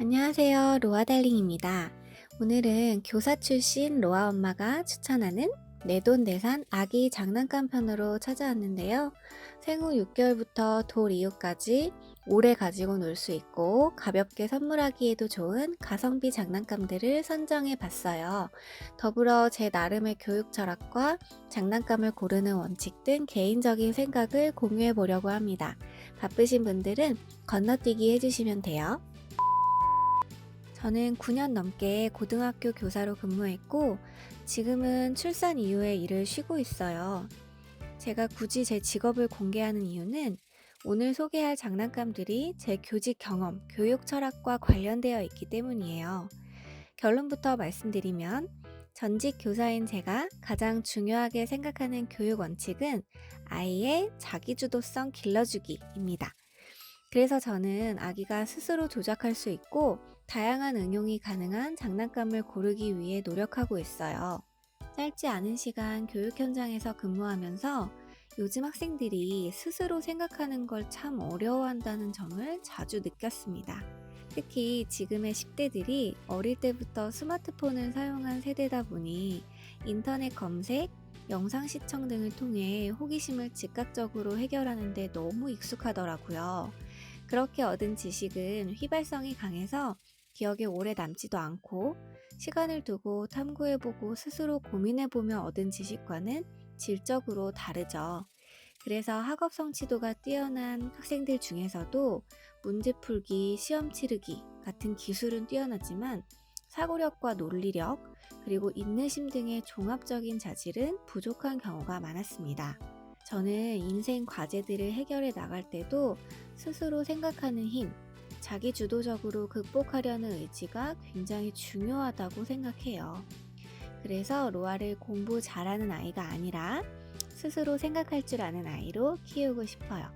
안녕하세요. 로아달링입니다. 오늘은 교사 출신 로아 엄마가 추천하는 내돈내산 아기 장난감 편으로 찾아왔는데요. 생후 6개월부터 돌 이후까지 오래 가지고 놀 수 있고 가볍게 선물하기에도 좋은 가성비 장난감들을 선정해 봤어요. 더불어 제 나름의 교육 철학과 장난감을 고르는 원칙 등 개인적인 생각을 공유해 보려고 합니다. 바쁘신 분들은 건너뛰기 해주시면 돼요. 저는 9년 넘게 고등학교 교사로 근무했고, 지금은 출산 이후에 일을 쉬고 있어요. 제가 굳이 제 직업을 공개하는 이유는 오늘 소개할 장난감들이 제 교직 경험, 교육 철학과 관련되어 있기 때문이에요. 결론부터 말씀드리면, 전직 교사인 제가 가장 중요하게 생각하는 교육 원칙은 아이의 자기주도성 길러주기입니다. 그래서 저는 아기가 스스로 조작할 수 있고 다양한 응용이 가능한 장난감을 고르기 위해 노력하고 있어요. 짧지 않은 시간 교육 현장에서 근무하면서 요즘 학생들이 스스로 생각하는 걸 참 어려워한다는 점을 자주 느꼈습니다. 특히 지금의 10대들이 어릴 때부터 스마트폰을 사용한 세대다 보니 인터넷 검색, 영상 시청 등을 통해 호기심을 즉각적으로 해결하는 데 너무 익숙하더라고요. 그렇게 얻은 지식은 휘발성이 강해서 기억에 오래 남지도 않고 시간을 두고 탐구해보고 스스로 고민해보며 얻은 지식과는 질적으로 다르죠. 그래서 학업 성취도가 뛰어난 학생들 중에서도 문제 풀기, 시험 치르기 같은 기술은 뛰어나지만 사고력과 논리력, 그리고 인내심 등의 종합적인 자질은 부족한 경우가 많았습니다. 저는 인생 과제들을 해결해 나갈 때도 스스로 생각하는 힘, 자기 주도적으로 극복하려는 의지가 굉장히 중요하다고 생각해요. 그래서 로아를 공부 잘하는 아이가 아니라 스스로 생각할 줄 아는 아이로 키우고 싶어요.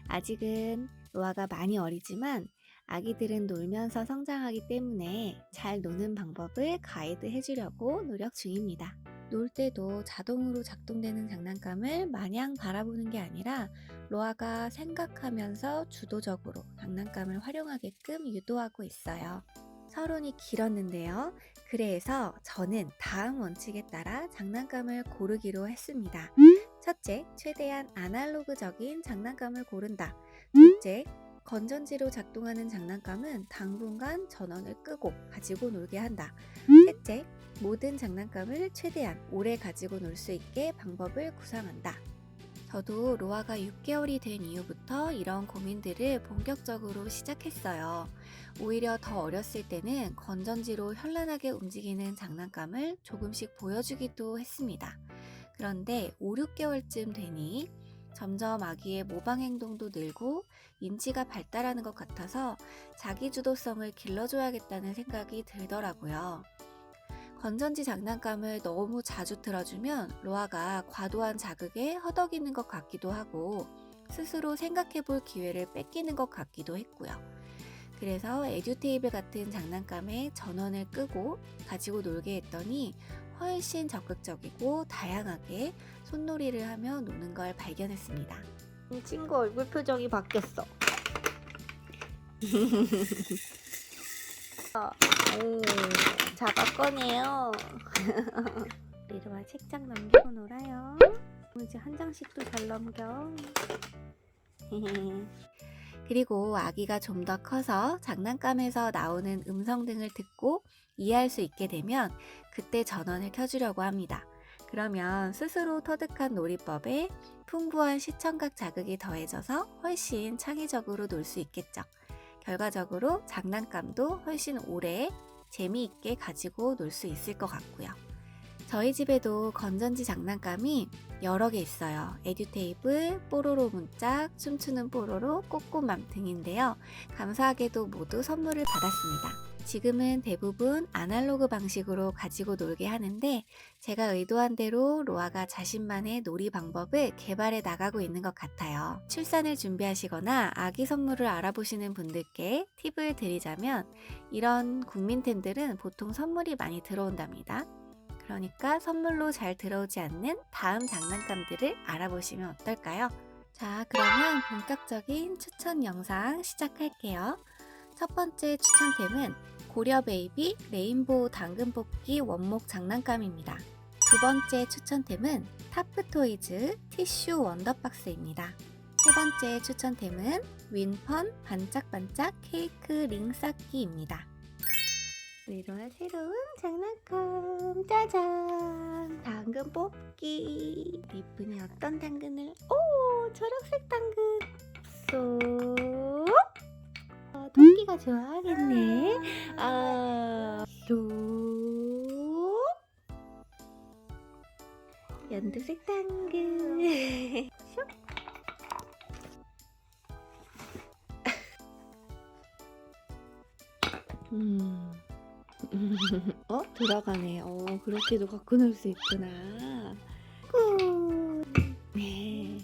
아직은 로아가 많이 어리지만 아기들은 놀면서 성장하기 때문에 잘 노는 방법을 가이드 해주려고 노력 중입니다. 놀 때도 자동으로 작동되는 장난감을 마냥 바라보는 게 아니라 로아가 생각하면서 주도적으로 장난감을 활용하게끔 유도하고 있어요. 서론이 길었는데요. 그래서 저는 다음 원칙에 따라 장난감을 고르기로 했습니다. 첫째, 최대한 아날로그적인 장난감을 고른다. 둘째, 건전지로 작동하는 장난감은 당분간 전원을 끄고 가지고 놀게 한다. 셋째, 모든 장난감을 최대한 오래 가지고 놀 수 있게 방법을 구상한다. 저도 로아가 6개월이 된 이후부터 이런 고민들을 본격적으로 시작했어요. 오히려 더 어렸을 때는 건전지로 현란하게 움직이는 장난감을 조금씩 보여주기도 했습니다. 그런데 5, 6개월쯤 되니 점점 아기의 모방 행동도 늘고 인지가 발달하는 것 같아서 자기주도성을 길러줘야겠다는 생각이 들더라고요. 건전지 장난감을 너무 자주 틀어주면 로아가 과도한 자극에 허덕이는 것 같기도 하고 스스로 생각해볼 기회를 뺏기는 것 같기도 했고요. 그래서 에듀테이블 같은 장난감에 전원을 끄고 가지고 놀게 했더니 훨씬 적극적이고 다양하게 손놀이를 하며 노는 걸 발견했습니다. 친구 얼굴 표정이 바뀌었어. 자가 꺼내요. 이리와 책장 넘기고 놀아요. 이제 한 장씩도 잘 넘겨. 그리고 아기가 좀 더 커서 장난감에서 나오는 음성 등을 듣고 이해할 수 있게 되면 그때 전원을 켜주려고 합니다. 그러면 스스로 터득한 놀이법에 풍부한 시청각 자극이 더해져서 훨씬 창의적으로 놀 수 있겠죠. 결과적으로 장난감도 훨씬 오래 재미있게 가지고 놀 수 있을 것 같고요. 저희 집에도 건전지 장난감이 여러 개 있어요. 에듀테이블, 뽀로로 문짝, 춤추는 뽀로로, 꼬꼬맘 등인데요. 감사하게도 모두 선물을 받았습니다. 지금은 대부분 아날로그 방식으로 가지고 놀게 하는데 제가 의도한 대로 로아가 자신만의 놀이 방법을 개발해 나가고 있는 것 같아요. 출산을 준비하시거나 아기 선물을 알아보시는 분들께 팁을 드리자면 이런 국민템들은 보통 선물이 많이 들어온답니다. 그러니까 선물로 잘 들어오지 않는 다음 장난감들을 알아보시면 어떨까요? 자, 그러면 본격적인 추천 영상 시작할게요. 첫 번째 추천템은 고려 베이비 레인보우 당근 뽑기 원목 장난감입니다. 두 번째 추천템은 타프토이즈 티슈 원더박스입니다. 세 번째 추천템은 윈펀 반짝반짝 케이크 링 쌓기입니다. 리로아 새로운 장난감 짜잔! 당근 뽑기. 리쁜이 어떤 당근을? 오, 초록색 당근. 쏙. 토끼가 좋아하겠네. 쏙. 연두색 당근. 슉. 들어가네. 그렇게도 갖고 놀 수 있구나. 굿. 네.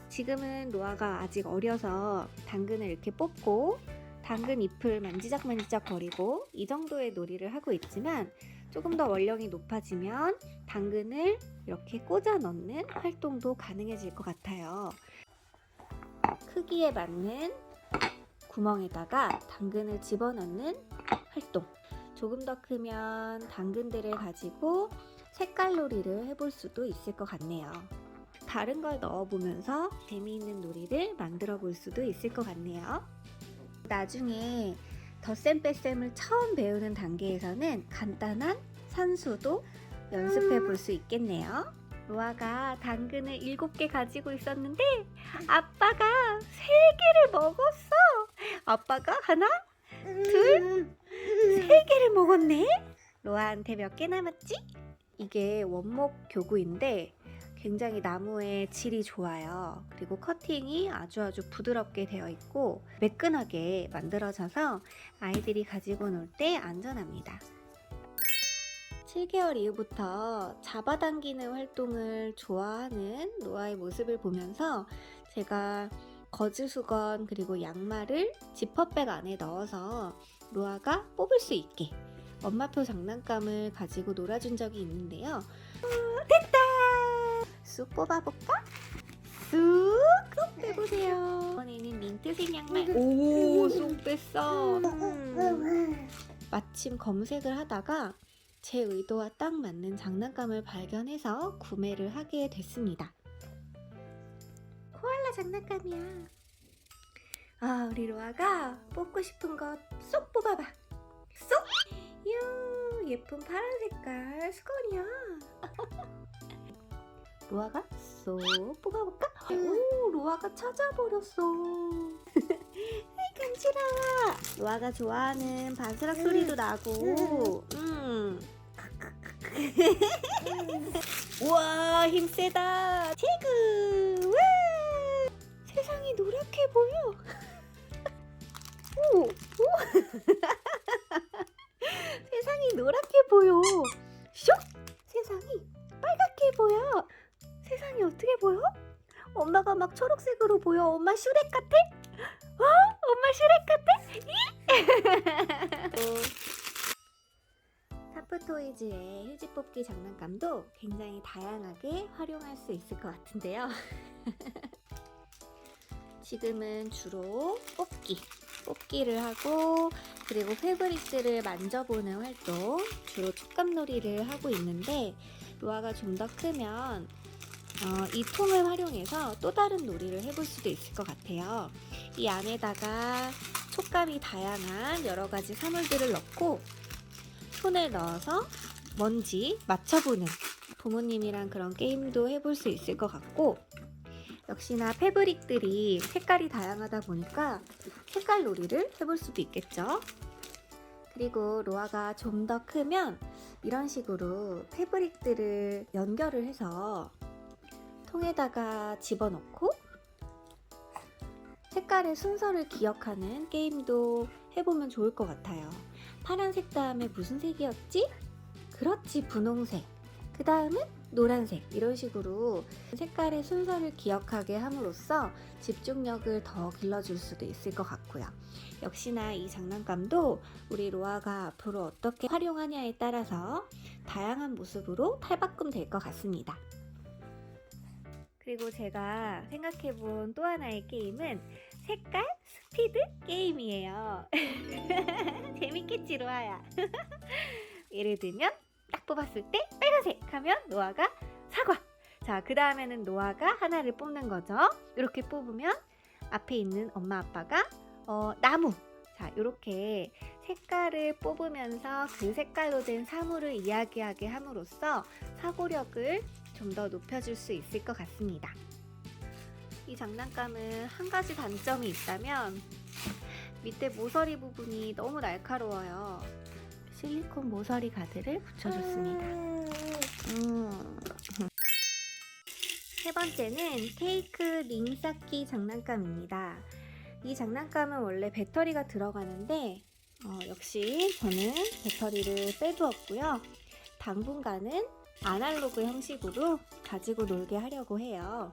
지금은 로아가 아직 어려서 당근을 이렇게 뽑고 당근 잎을 만지작만지작 거리고 이 정도의 놀이를 하고 있지만 조금 더 원령이 높아지면 당근을 이렇게 꽂아 넣는 활동도 가능해질 것 같아요. 크기에 맞는 구멍에다가 당근을 집어넣는 활동. 조금 더 크면 당근들을 가지고 색깔 놀이를 해볼 수도 있을 것 같네요. 다른 걸 넣어보면서 재미있는 놀이를 만들어 볼 수도 있을 것 같네요. 나중에 덧셈 뺄셈을 처음 배우는 단계에서는 간단한 산수도 연습해 볼 수 있겠네요. 로아가 당근을 7개 가지고 있었는데 아빠가 3개를 먹었어. 아빠가 하나, 둘, 3개를 먹었네. 로아한테 몇 개 남았지? 이게 원목 교구인데 굉장히 나무의 질이 좋아요. 그리고 커팅이 아주 부드럽게 되어 있고 매끈하게 만들어져서 아이들이 가지고 놀 때 안전합니다. 7개월 이후부터 잡아당기는 활동을 좋아하는 로아의 모습을 보면서 제가 거즈수건 그리고 양말을 지퍼백 안에 넣어서 로아가 뽑을 수 있게 엄마표 장난감을 가지고 놀아준 적이 있는데요. 됐다! 쑥 뽑아볼까? 쑥 빼보세요. 이번에는 민트색 양말. 오, 쑥 뺐어. 마침 검색을 하다가 제 의도와 딱 맞는 장난감을 발견해서 구매를 하게 됐습니다. 코알라 장난감이야. 우리 로아가 뽑고 싶은 것 쏙 뽑아봐. 쏙! 이야, 예쁜 파란 색깔 수건이야. 로아가 쏙 뽑아볼까? 오, 로아가 찾아버렸어. 아이, 간지러워. 로아가 좋아하는 바스락 소리도 나고. 우와, 힘세다. 체그. 와, 세상이 노랗게 보여. 오. 세상이 노랗게 보여. 슉. 세상이 빨갛게 보여. 세상이 어떻게 보여? 엄마가 막 초록색으로 보여. 엄마 슈렉 같아? 엄마 슈렉 같아? 타프토이즈의 휴지 뽑기 장난감도 굉장히 다양하게 활용할 수 있을 것 같은데요. 지금은 주로 뽑기를 하고 그리고 패브릭들을 만져보는 활동, 주로 촉감놀이를 하고 있는데 로아가 좀 더 크면 이 통을 활용해서 또 다른 놀이를 해볼 수도 있을 것 같아요. 이 안에다가 촉감이 다양한 여러 가지 사물들을 넣고 손을 넣어서 먼지 맞춰보는 부모님이랑 그런 게임도 해볼 수 있을 것 같고 역시나 패브릭들이 색깔이 다양하다 보니까 색깔 놀이를 해볼 수도 있겠죠. 그리고 로아가 좀 더 크면 이런 식으로 패브릭들을 연결을 해서 통에다가 집어넣고 색깔의 순서를 기억하는 게임도 해보면 좋을 것 같아요. 파란색 다음에 무슨 색이었지? 그렇지, 분홍색. 그 다음은 노란색. 이런 식으로 색깔의 순서를 기억하게 함으로써 집중력을 더 길러줄 수도 있을 것 같고요. 역시나 이 장난감도 우리 로아가 앞으로 어떻게 활용하냐에 따라서 다양한 모습으로 탈바꿈 될 것 같습니다. 그리고 제가 생각해본 또 하나의 게임은 색깔 스피드 게임이에요. 재밌겠지, 로아야? 예를 들면 딱 뽑았을 때 빨간색 하면 노아가 사과. 자, 그 다음에는 노아가 하나를 뽑는 거죠. 이렇게 뽑으면 앞에 있는 엄마 아빠가 나무. 자, 이렇게 색깔을 뽑으면서 그 색깔로 된 사물을 이야기하게 함으로써 사고력을 좀 더 높여줄 수 있을 것 같습니다. 이 장난감은 한 가지 단점이 있다면 밑에 모서리 부분이 너무 날카로워요. 실리콘 모서리 가드를 붙여줬습니다. 세 번째는 케이크 링 쌓기 장난감입니다. 이 장난감은 원래 배터리가 들어가는데 역시 저는 배터리를 빼두었고요. 당분간은 아날로그 형식으로 가지고 놀게 하려고 해요.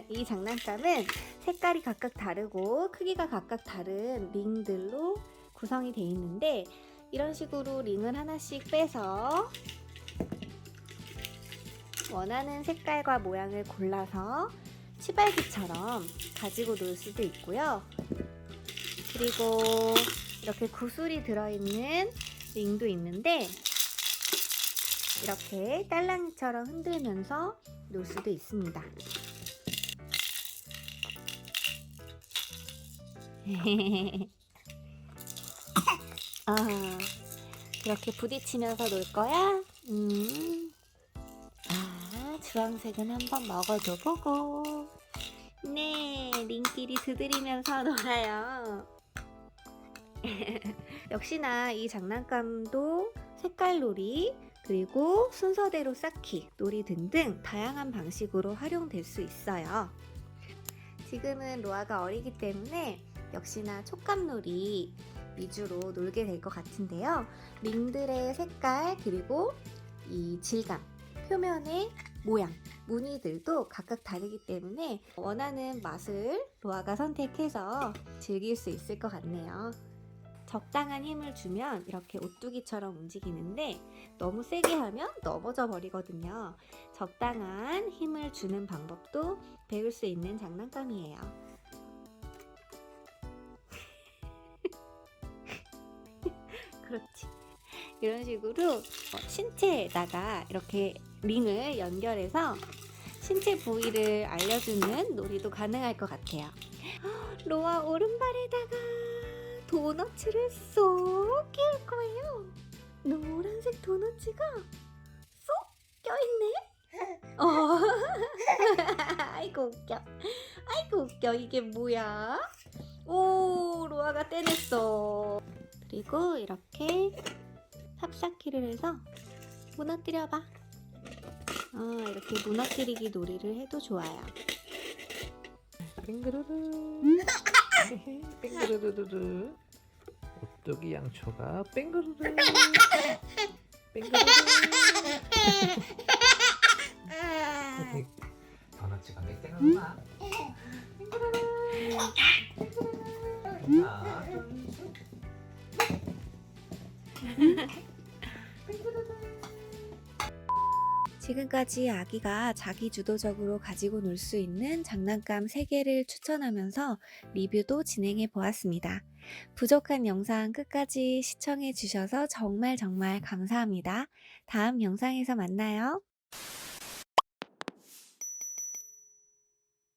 이 장난감은 색깔이 각각 다르고 크기가 각각 다른 링들로 구성이 되어 있는데 이런 식으로 링을 하나씩 빼서 원하는 색깔과 모양을 골라서 치발기처럼 가지고 놀 수도 있고요. 그리고 이렇게 구슬이 들어있는 링도 있는데 이렇게 딸랑이처럼 흔들면서 놀 수도 있습니다. 이렇게 부딪히면서 놀 거야? 주황색은 한번 먹어도 보고. 네, 링끼리 두드리면서 놀아요. 역시나 이 장난감도 색깔 놀이, 그리고 순서대로 쌓기, 놀이 등등 다양한 방식으로 활용될 수 있어요. 지금은 로아가 어리기 때문에 역시나 촉감놀이 위주로 놀게 될 것 같은데요. 링들의 색깔, 그리고 이 질감, 표면의 모양, 무늬들도 각각 다르기 때문에 원하는 맛을 로아가 선택해서 즐길 수 있을 것 같네요. 적당한 힘을 주면 이렇게 오뚜기처럼 움직이는데 너무 세게 하면 넘어져 버리거든요. 적당한 힘을 주는 방법도 배울 수 있는 장난감이에요. 그렇지. 이런 식으로 신체에다가 이렇게 링을 연결해서 신체 부위를 알려주는 놀이도 가능할 것 같아요. 로아 오른발에다가 도너츠를 쏙 끼울 거예요. 노란색 도너츠가 쏙 껴있네. 아이고 웃겨. 아이고 웃겨. 이게 뭐야? 오, 로아가 떼냈어. 그리고 이렇게 삽삭이를 해서 무너뜨려봐. 이렇게 무너뜨리기 놀이를 해도 좋아요. 뱅그르르 뱅그르르르 오뚜기 양초가 뱅그르르 뱅그르르 도넛치가 몇 개나 나와? 뱅그르르 뱅그르르 하나 둘셋 지금까지 아기가 자기 주도적으로 가지고 놀 수 있는 장난감 3개를 추천하면서 리뷰도 진행해 보았습니다. 부족한 영상 끝까지 시청해 주셔서 정말 감사합니다. 다음 영상에서 만나요.